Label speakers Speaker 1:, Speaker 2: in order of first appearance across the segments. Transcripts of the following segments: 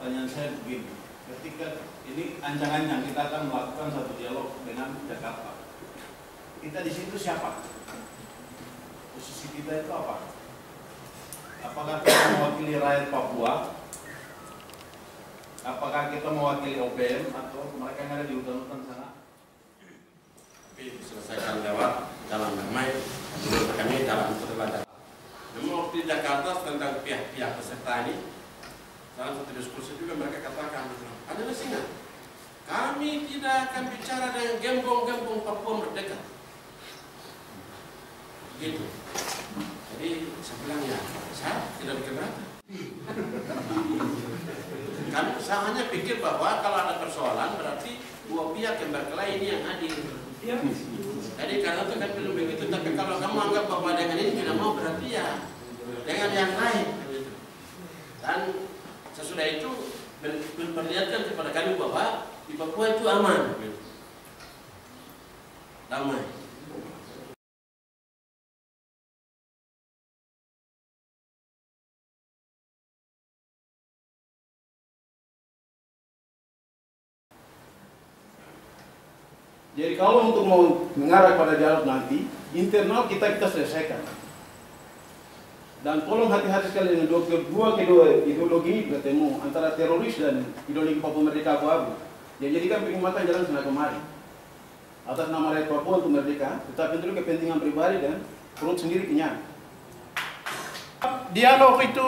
Speaker 1: pertanyaan saya begini, ketika ini ancang-ancang kita akan melakukan satu dialog dengan Jakarta, kita di situ siapa? Posisi kita itu apa? Apakah kita mewakili rakyat Papua? Apakah kita mewakili OPM atau mereka yang ada di hutan-hutan sana?
Speaker 2: Tapi diselesaikan lewat jalan damai, menurut kami dalam perdebatan. Namun waktu di Jakarta tentang pihak-pihak peserta ini, dalam satu diskusi juga mereka katakan, adalah singa. Kami tidak akan bicara dengan gembong-gembong Papua Merdeka. Gitu. Jadi saya bilang ya, saya tidak keberatan. Saya hanya pikir bahwa kalau ada persoalan berarti dua pihak yang berkelahi ini yang adil. Jadi karena itu kan belum begitu, tapi kalau kamu anggap bahwa dengan ini tidak mau berarti ya dengan yang lain. Dan sesudah itu memperlihatkan kepada kami bahwa di Papua itu aman, damai.
Speaker 1: Jadi kalau untuk mau mengarah pada dialog nanti, internal kita selesaikan. Dan tolong hati-hati sekali dengan dua ideologi bertemu antara teroris dan ideologi Papua Merdeka abu-abu. Yang jadikan penghormatan jalan sana kemari. Atas nama rakyat Papua untuk merdeka, tetapi untuk kepentingan pribadi dan perut sendiri kenyang.
Speaker 3: Dialog itu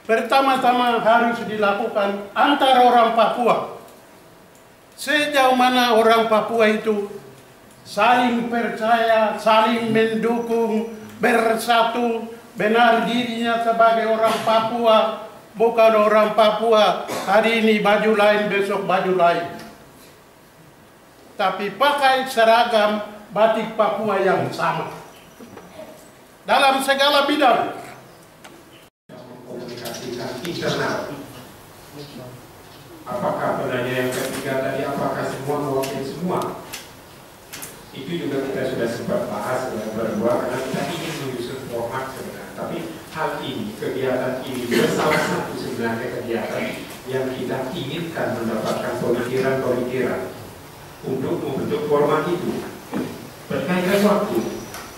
Speaker 3: pertama-tama harus dilakukan antara orang Papua. Sejauh mana orang Papua itu saling percaya, saling mendukung, bersatu, benar dirinya sebagai orang Papua, bukan orang Papua hari ini baju lain, besok baju lain. Tapi pakai seragam batik Papua yang sama. Dalam segala bidang.
Speaker 4: Komunikasikan internal. Apakah penanya yang ketiga tadi, apakah semua mewakili semua? Itu juga kita sudah sempat bahas berdua karena kita ingin menyusun format sebenarnya. Tapi hal ini, kegiatan ini salah satu sebenarnya kegiatan yang kita inginkan mendapatkan pemikiran-pemikiran untuk membentuk format itu. Berkaitan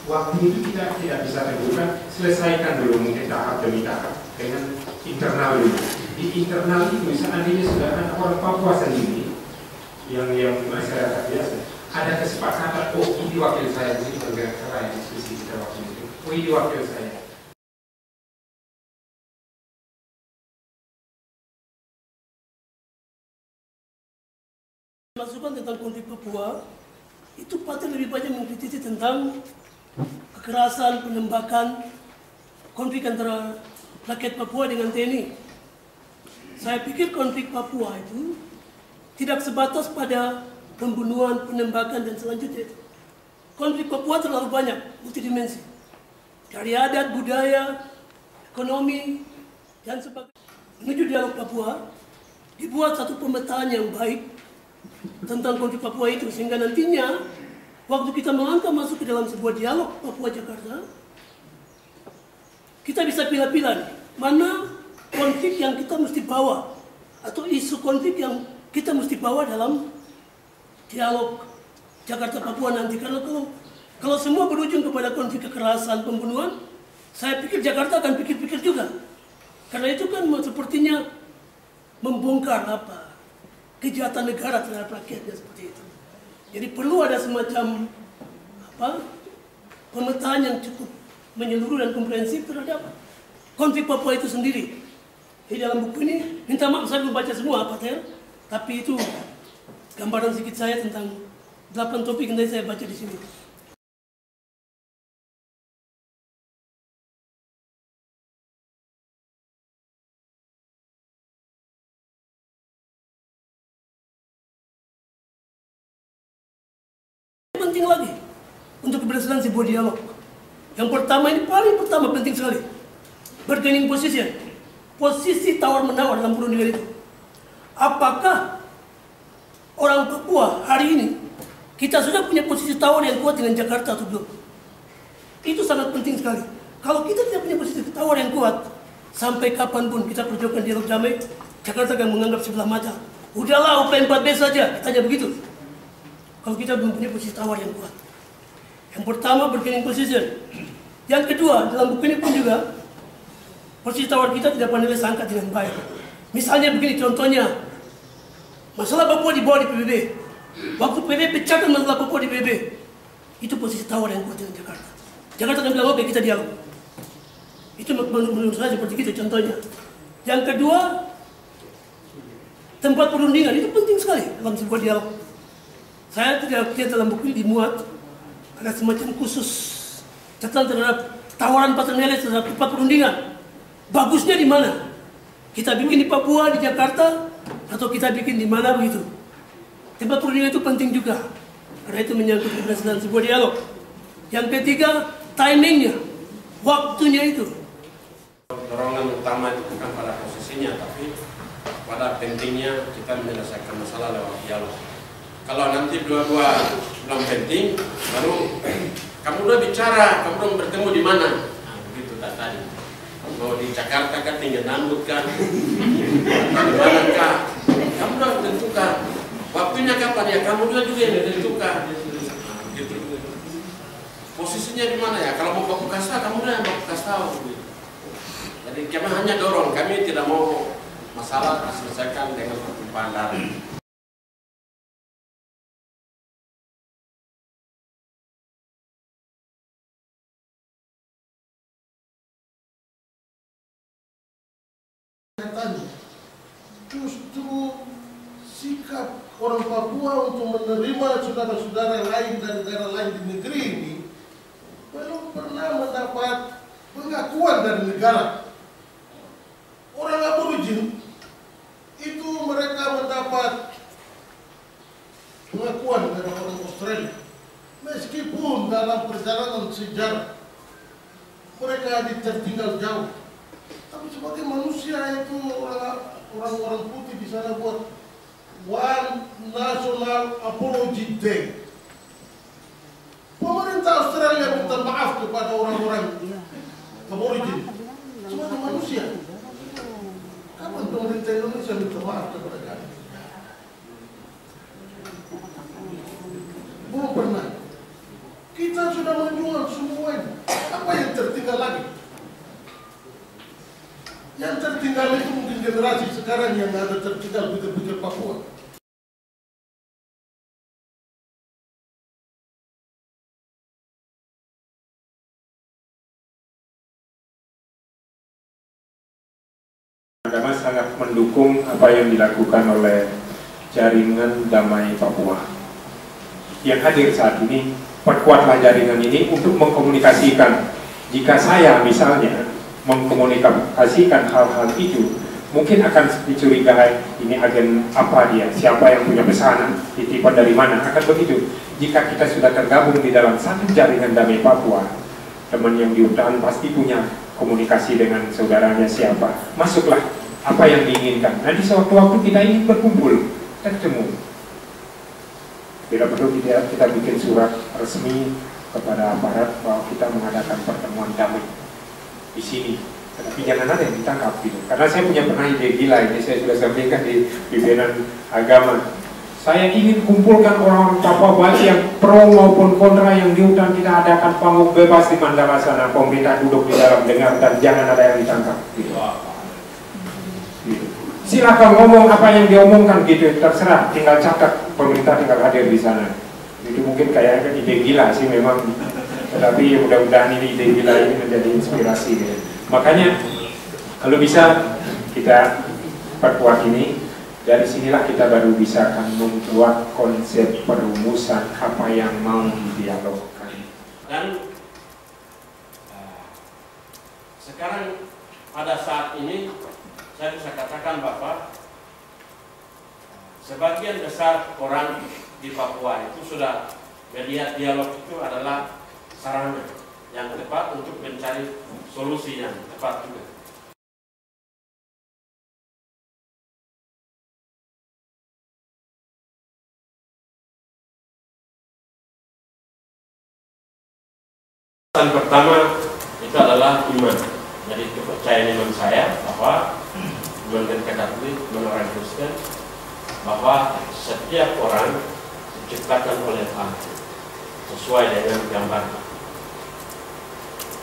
Speaker 4: waktu itu kita tidak bisa tentukan, selesaikan dulu mungkin tahap demi tahap dengan internal dulu. Di internal itu seandainya sudah ada orang Papua sendiri yang masyarakat biasa, ada kesepakatan, oh ini wakil saya, ini bergerak saya diskusi kita waktu itu, oh ini wakil saya.
Speaker 5: Masukan tentang konflik Papua itu patut lebih banyak mengkritisi tentang kekerasan, penembakan, konflik antara rakyat Papua dengan TNI. Saya pikir konflik Papua itu tidak sebatas pada pembunuhan, penembakan, dan selanjutnya. Konflik Papua terlalu banyak, multidimensi. Dari adat, budaya, ekonomi, dan sebagainya. Menuju dialog Papua, dibuat satu pemetaan yang baik tentang konflik Papua itu, sehingga nantinya waktu kita melangkah masuk ke dalam sebuah dialog Papua-Jakarta, kita bisa pilih-pilih mana konflik yang kita mesti bawa atau isu konflik yang kita mesti bawa dalam dialog Jakarta-Papua nanti. Karena kalau semua berujung kepada konflik kekerasan, pembunuhan, saya pikir Jakarta akan pikir-pikir juga. Karena itu kan sepertinya membongkar kejahatan negara terhadap rakyatnya seperti itu. Jadi perlu ada semacam pemetaan yang cukup menyeluruh dan komprehensif terhadap konflik Papua itu sendiri. Di dalam buku ini, minta maaf saya belum baca semua tapi itu gambaran sedikit saya tentang 8 topik yang tadi saya baca di sini. Penting lagi untuk keberhasilan sebuah dialog. Yang pertama, ini paling pertama penting sekali, bargaining position. Posisi tawar-menawar dalam perundingan itu. Apakah orang Papua hari ini kita sudah punya posisi tawar yang kuat dengan Jakarta atau belum? Itu sangat penting sekali. Kalau kita tidak punya posisi tawar yang kuat, Sampai kapanpun kita perjuangkan dialog damai, Jakarta akan menganggap sebelah mata. Udahlah UP4B saja, kita hanya begitu. Kalau kita mempunyai posisi tawar yang kuat. Yang pertama, bargaining position. Yang kedua, dalam buku ini pun juga posisi tawar kita tidak pandai sangka dengan baik. Misalnya begini contohnya, masalah Papua dibawa di PBB. Waktu PBB pecahkan masalah Papua di PBB, itu posisi tawar yang kuat dengan Jakarta. Jakarta akan bilang, oke kita dialog. Itu menurut saya seperti itu contohnya. Yang kedua, tempat perundingan itu penting sekali dalam sebuah dialog. Saya tidak lihat dalam buku ini dimuat ada semacam khusus catatan terhadap tawaran Patranialis terhadap tempat perundingan. Bagusnya di mana? Kita bikin di Papua, di Jakarta, atau kita bikin di mana begitu? Tempat perundingan itu penting juga, karena itu menyangkut keberhasilan sebuah dialog. Yang ketiga, timingnya, waktunya itu.
Speaker 2: Dorongan utama itu bukan pada posisinya, tapi pada pentingnya kita menyelesaikan masalah lewat dialog. Kalau nanti dua-dua belum penting, baru kamu udah bicara, kamu udah bertemu di mana? Nah, begitu tadi. Mau di Jakarta kan, tinggal nambut kan? Di mana kah? Kamu udah tentukan. Waktunya kapan ya? Kamu juga yang tentukan. Nah, gitu. Posisinya di mana ya? Kalau mau baku kasih, kamu udah yang baku kasih tahu. Jadi kami hanya dorong, kami tidak mau masalah diselesaikan dengan pertumpahan darah.
Speaker 3: Justru sikap orang Papua untuk menerima saudara-saudara lain dari daerah lain di negeri ini belum pernah mendapat pengakuan dari negara. Orang Aborigin itu mereka mendapat pengakuan dari orang Australia, meskipun dalam perjalanan sejarah mereka tertinggal jauh. Tapi sebagai manusia itu orang-orang putih di sana buat One National Apology Day. Pemerintah Australia minta maaf kepada orang-orang Aborigin sebagai manusia. Kapan pemerintah Indonesia minta maaf kepada kami? Belum pernah. Kita sudah menjual semuanya. Apa yang tertinggal lagi? Yang tertinggal itu mungkin generasi sekarang yang ada tertinggal pikir-pikir Papua.
Speaker 4: Agama sangat mendukung apa yang dilakukan oleh Jaringan Damai Papua. Yang hadir saat ini, perkuatlah jaringan ini untuk mengkomunikasikan. Jika saya misalnya mengkomunikasikan hal-hal itu, mungkin akan dicurigai ini agen apa dia, siapa yang punya pesanan, titipan dari mana, akan begitu. Jika kita sudah tergabung di dalam satu jaringan Damai Papua, teman yang di hutan pasti punya komunikasi dengan saudaranya siapa, masuklah apa yang diinginkan. Nanti sewaktu-waktu kita ingin berkumpul, kita ketemu. Tidak perlu kita bikin surat resmi kepada aparat bahwa kita mengadakan pertemuan damai di sini, tapi jangan ada yang ditangkap gitu. Karena saya pernah ide gila ini, saya sudah sampaikan di pimpinan agama. Saya ingin kumpulkan orang Papua baik yang pro maupun kontra, yang di hutan kita adakan panggung bebas di Mandala sana. Pemerintah duduk di dalam dengar dan jangan ada yang ditangkap gitu. Gitu. Silakan ngomong apa yang diomongkan gitu, terserah, tinggal catat, pemerintah tinggal hadir di sana. Itu mungkin kayaknya ide gila sih memang. Tetapi mudah-mudahan ini ide gila ini menjadi inspirasi gitu. Makanya kalau bisa kita perkuat ini, dari sinilah kita baru bisa akan membuat konsep perumusan apa yang mau didialogkan.
Speaker 2: Dan sekarang pada saat ini saya bisa katakan Bapak, sebagian besar orang di Papua itu sudah melihat dialog itu adalah sarana yang tepat untuk mencari solusi yang tepat juga. Yang pertama itu adalah iman. Jadi kepercayaan iman saya bahwa menurut Katolik, menurut Kristen, bahwa setiap orang diciptakan oleh Allah sesuai dengan gambarnya.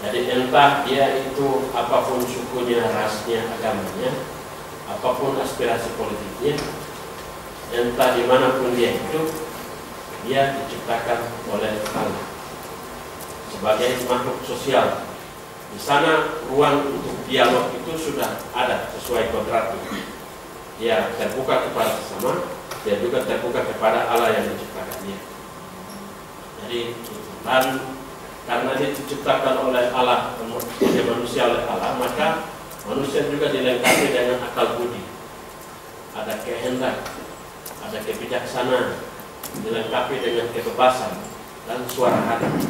Speaker 2: Jadi entah dia itu apapun sukunya, rasnya, agamanya, apapun aspirasi politiknya, entah dimanapun dia hidup, dia diciptakan oleh Allah sebagai makhluk sosial. Di sana ruang untuk dialog itu sudah ada sesuai kontrak. Dia terbuka kepada sesama, dia juga terbuka kepada Allah yang menciptakan dia. Jadi dan karena dia diciptakan oleh Allah, sebagai manusia oleh Allah, maka manusia juga dilengkapi dengan akal budi, ada kehendak, ada kebijaksanaan, dilengkapi dengan kebebasan dan suara hati.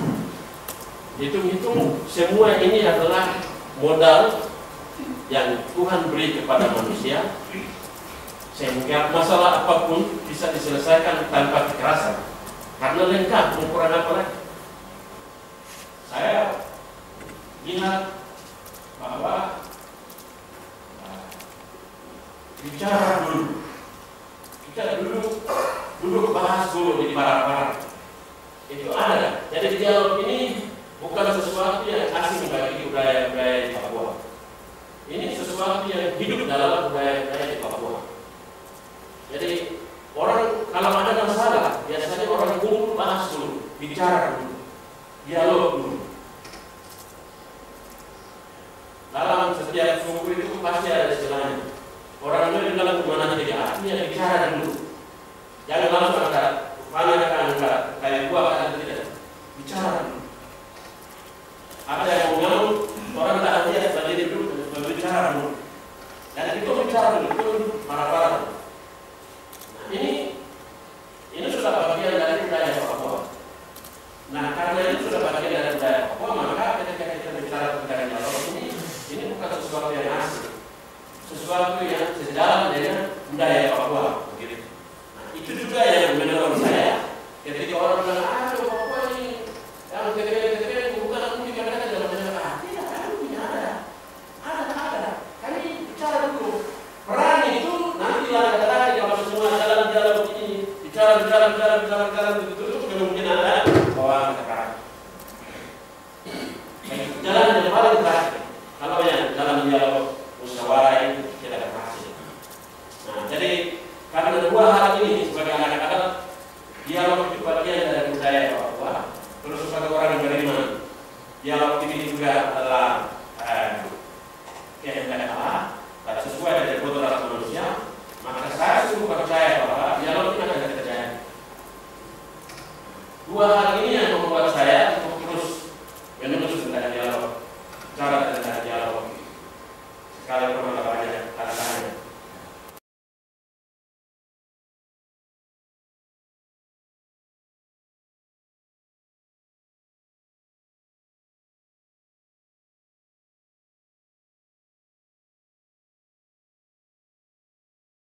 Speaker 2: Hitung-hitung semua ini adalah modal yang Tuhan beri kepada manusia, sehingga masalah apapun bisa diselesaikan tanpa kekerasan, karena lengkap, mau kurang apa lagi. Saya ingat bahwa bicara dulu, kita duduk bahas dulu di para itu ada. Jadi dialog ini bukan sesuatu yang asing bagi budaya-budaya di Papua. Ini sesuatu yang hidup dalam budaya-budaya di Papua. Jadi orang kalau ada masalah, biasanya orang kumpul bahas dulu, bicara dulu, dialog dulu. Dalam setiap suku itu pasti ada istilahnya. Orang itu dalam kemana jadi artinya bicara dulu. Jangan langsung angkat, mana angkat, kayak gua kan tidak. Bicara dulu. Ada yang ngomong, orang tak ada berdiri dulu, berbicara dulu. Dan itu bicara dulu, itu marah-marah. Nah ini sudah bagian dari budaya Papua. Nah karena itu sudah bagian dari budaya Papua, maka ketika kita bicara tentang dialog ini bukan sesuatu yang asing, sesuatu yang sejalan dengan budaya Papua. Begitu. Nah itu juga yang menurut saya, ketika orang bilang, Papua ini yang ketika bukan mungkin mereka dalam masyarakat, tidak, kami punya ada. Kami bicara dulu. Perang itu nanti lagi kalau semua dalam dialog ini bicara begitu kemungkinan ada bahwa perang. Jalan yang paling terakhir. Kalau yang dalam dialog musyawarah itu tidak berhasil. Nah, jadi karena dua hal ini sebagai anak-anak, dialog itu bagian dari budaya Papua. Terus sebagai orang yang beriman, dialog ini juga adalah kehendak Allah dan sesuai dengan kodrat manusia. Maka saya sungguh percaya bahwa dialog ini akan terjadi. Dua hal ini